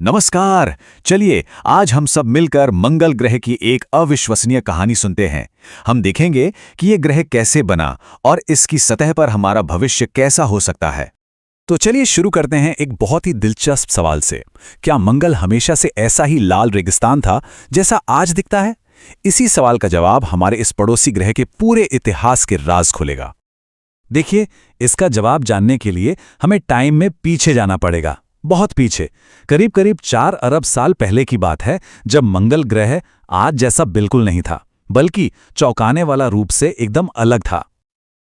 नमस्कार। चलिए आज हम सब मिलकर मंगल ग्रह की एक अविश्वसनीय कहानी सुनते हैं। हम देखेंगे कि ये ग्रह कैसे बना और इसकी सतह पर हमारा भविष्य कैसा हो सकता है। तो चलिए शुरू करते हैं एक बहुत ही दिलचस्प सवाल से। क्या मंगल हमेशा से ऐसा ही लाल रेगिस्तान था जैसा आज दिखता है? इसी सवाल का जवाब हमारे इस पड़ोसी ग्रह के पूरे इतिहास के राज खोलेगा। देखिए, इसका जवाब जानने के लिए हमें टाइम में पीछे जाना पड़ेगा, बहुत पीछे। करीब करीब 4 अरब साल पहले की बात है, जब मंगल ग्रह आज जैसा बिल्कुल नहीं था, बल्कि चौंकाने वाला रूप से एकदम अलग था।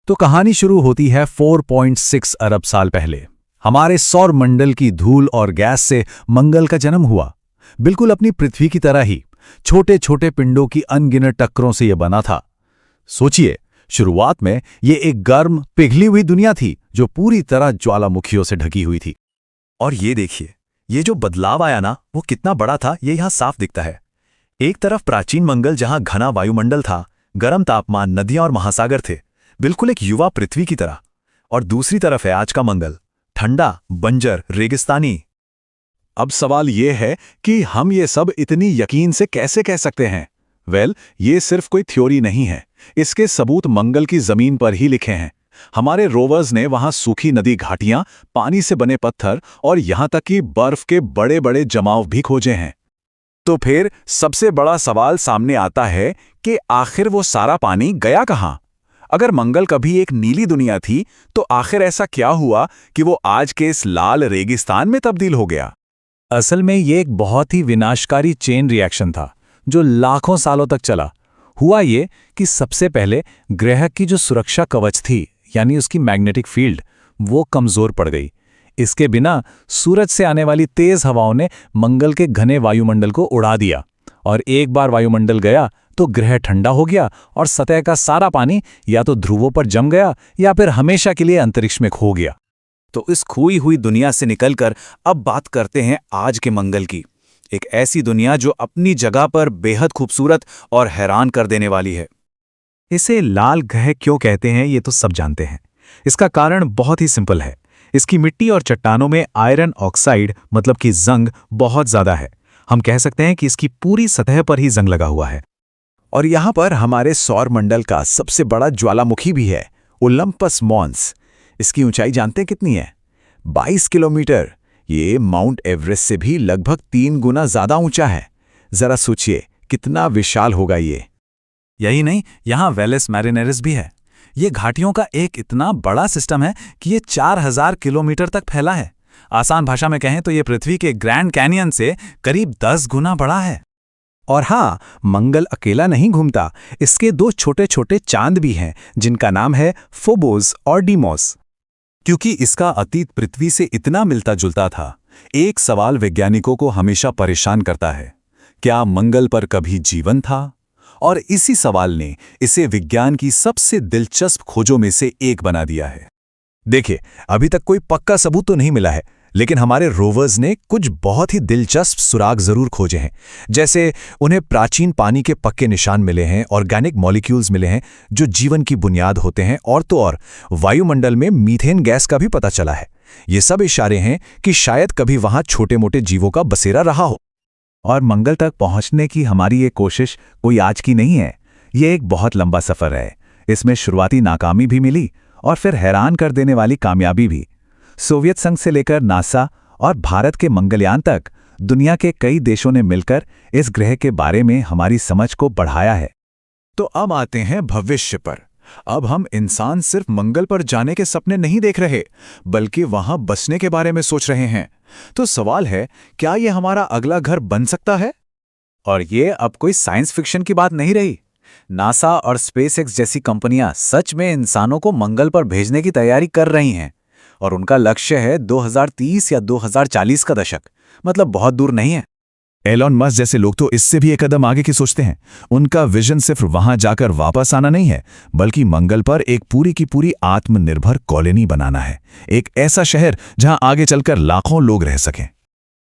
तो कहानी शुरू होती है 4.6 अरब साल पहले। हमारे सौर मंडल की धूल और गैस से मंगल का जन्म हुआ। बिल्कुल अपनी पृथ्वी की तरह ही छोटे छोटे पिंडों की अनगिनत टक्करों से यह बना था। सोचिए, शुरुआत में ये एक गर्म पिघली हुई दुनिया थी जो पूरी तरह ज्वालामुखियों से ढकी हुई थी। और ये देखिए, ये जो बदलाव आया ना, वो कितना बड़ा था ये यहाँ साफ दिखता है। एक तरफ प्राचीन मंगल जहाँ घना वायुमंडल था, गर्म तापमान, नदियां और महासागर थे, बिल्कुल एक युवा पृथ्वी की तरह। और दूसरी तरफ है आज का मंगल, ठंडा, बंजर, रेगिस्तानी। अब सवाल ये है कि हम ये सब इतनी यकीन से कैसे कह सकते हैं? ये सिर्फ कोई थ्योरी नहीं है, इसके सबूत मंगल की जमीन पर ही लिखे हैं। हमारे रोवर्स ने वहां सूखी नदी घाटियां, पानी से बने पत्थर और यहां तक कि बर्फ के बड़े बड़े जमाव भी खोजे हैं। तो फिर सबसे बड़ा सवाल सामने आता है कि आखिर वो सारा पानी गया कहां? अगर मंगल कभी एक नीली दुनिया थी, तो आखिर ऐसा क्या हुआ कि वो आज के इस लाल रेगिस्तान में तब्दील हो गया? असल में ये एक बहुत ही विनाशकारी चेन रिएक्शन था जो लाखों सालों तक चला। हुआ ये कि सबसे पहले ग्रह की जो सुरक्षा कवच थी, यानी उसकी मैग्नेटिक फील्ड, वो कमजोर पड़ गई। इसके बिना सूरज से आने वाली तेज हवाओं ने मंगल के घने वायुमंडल को उड़ा दिया, और एक बार वायुमंडल गया तो ग्रह ठंडा हो गया और सतह का सारा पानी या तो ध्रुवों पर जम गया या फिर हमेशा के लिए अंतरिक्ष में खो गया। तो इस खोई हुई दुनिया से निकलकर अब बात करते हैं आज के मंगल की। एक ऐसी दुनिया जो अपनी जगह पर बेहद खूबसूरत और हैरान कर देने वाली है। इसे लाल ग्रह क्यों कहते हैं ये तो सब जानते हैं। इसका कारण बहुत ही सिंपल है। इसकी मिट्टी और चट्टानों में आयरन ऑक्साइड मतलब कि जंग बहुत ज्यादा है। हम कह सकते हैं कि इसकी पूरी सतह पर ही जंग लगा हुआ है। और यहाँ पर हमारे सौर मंडल का सबसे बड़ा ज्वालामुखी भी है, ओलंपस मॉन्स। इसकी ऊंचाई जानते हैं कितनी है? 22 किलोमीटर। ये माउंट एवरेस्ट से भी लगभग 3 गुना ज्यादा ऊंचा है। जरा सोचिए कितना विशाल होगा ये। यही नहीं, यहाँ वेलस मैरिनेरिस भी है। ये घाटियों का एक इतना बड़ा सिस्टम है कि ये 4000 किलोमीटर तक फैला है। आसान भाषा में कहें तो ये पृथ्वी के ग्रैंड कैनियन से करीब 10 गुना बड़ा है। और हाँ, मंगल अकेला नहीं घूमता। इसके 2 छोटे छोटे चांद भी हैं जिनका नाम है फोबोस और डीमोस। क्योंकि इसका अतीत पृथ्वी से इतना मिलता जुलता था, एक सवाल वैज्ञानिकों को हमेशा परेशान करता है, क्या मंगल पर कभी जीवन था? और इसी सवाल ने इसे विज्ञान की सबसे दिलचस्प खोजों में से एक बना दिया है। देखिए, अभी तक कोई पक्का सबूत तो नहीं मिला है, लेकिन हमारे रोवर्स ने कुछ बहुत ही दिलचस्प सुराग जरूर खोजे हैं। जैसे उन्हें प्राचीन पानी के पक्के निशान मिले हैं, ऑर्गेनिक मॉलिक्यूल्स मिले हैं जो जीवन की बुनियाद होते हैं, और तो और वायुमंडल में मीथेन गैस का भी पता चला है। ये सब इशारे हैं कि शायद कभी वहां छोटे मोटे जीवों का बसेरा रहा हो। और मंगल तक पहुंचने की हमारी ये कोशिश कोई आज की नहीं है। ये एक बहुत लंबा सफर है। इसमें शुरुआती नाकामी भी मिली और फिर हैरान कर देने वाली कामयाबी भी। सोवियत संघ से लेकर नासा और भारत के मंगलयान तक दुनिया के कई देशों ने मिलकर इस ग्रह के बारे में हमारी समझ को बढ़ाया है। तो अब आते हैं भविष्य पर। अब हम इंसान सिर्फ मंगल पर जाने के सपने नहीं देख रहे, बल्कि वहां बसने के बारे में सोच रहे हैं। तो सवाल है, क्या यह हमारा अगला घर बन सकता है? और ये अब कोई साइंस फिक्शन की बात नहीं रही। नासा और स्पेसएक्स जैसी कंपनियां सच में इंसानों को मंगल पर भेजने की तैयारी कर रही हैं, और उनका लक्ष्य है 2030 या 2040 का दशक, मतलब बहुत दूर नहीं है। एलॉन मस्क जैसे लोग तो इससे भी एक कदम आगे की सोचते हैं। उनका विजन सिर्फ वहां जाकर वापस आना नहीं है, बल्कि मंगल पर एक पूरी की पूरी आत्मनिर्भर कॉलोनी बनाना है। एक ऐसा शहर जहां आगे चलकर लाखों लोग रह सकें।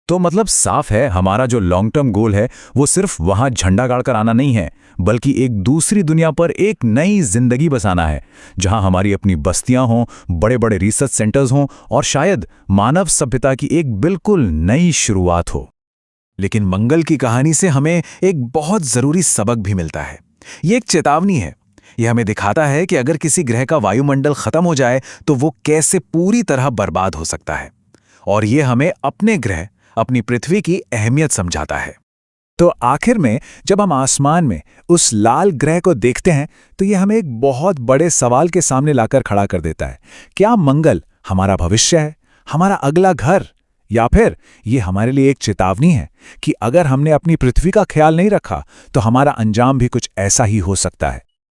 तो मतलब साफ है, हमारा जो लॉन्ग टर्म गोल है वो सिर्फ वहां झंडा गाड़कर आना नहीं है, बल्कि एक दूसरी दुनिया पर एक नई जिंदगी बसाना है, जहां हमारी अपनी बस्तियां हों, बड़े बड़े रिसर्च सेंटर्स हों और शायद मानव सभ्यता की एक बिल्कुल नई शुरुआत हो। लेकिन मंगल की कहानी से हमें एक बहुत जरूरी सबक भी मिलता है। ये एक चेतावनी है। यह हमें दिखाता है कि अगर किसी ग्रह का वायुमंडल खत्म हो जाए तो वो कैसे पूरी तरह बर्बाद हो सकता है। और ये हमें अपने ग्रह, अपनी पृथ्वी की अहमियत समझाता है। तो आखिर में जब हम आसमान में उस लाल ग्रह को देखते हैं तो यह हमें एक बहुत बड़े सवाल के सामने लाकर खड़ा कर देता है। क्या मंगल हमारा भविष्य है, हमारा अगला घर, या फिर ये हमारे लिए एक चेतावनी है कि अगर हमने अपनी पृथ्वी का ख्याल नहीं रखा तो हमारा अंजाम भी कुछ ऐसा ही हो सकता है।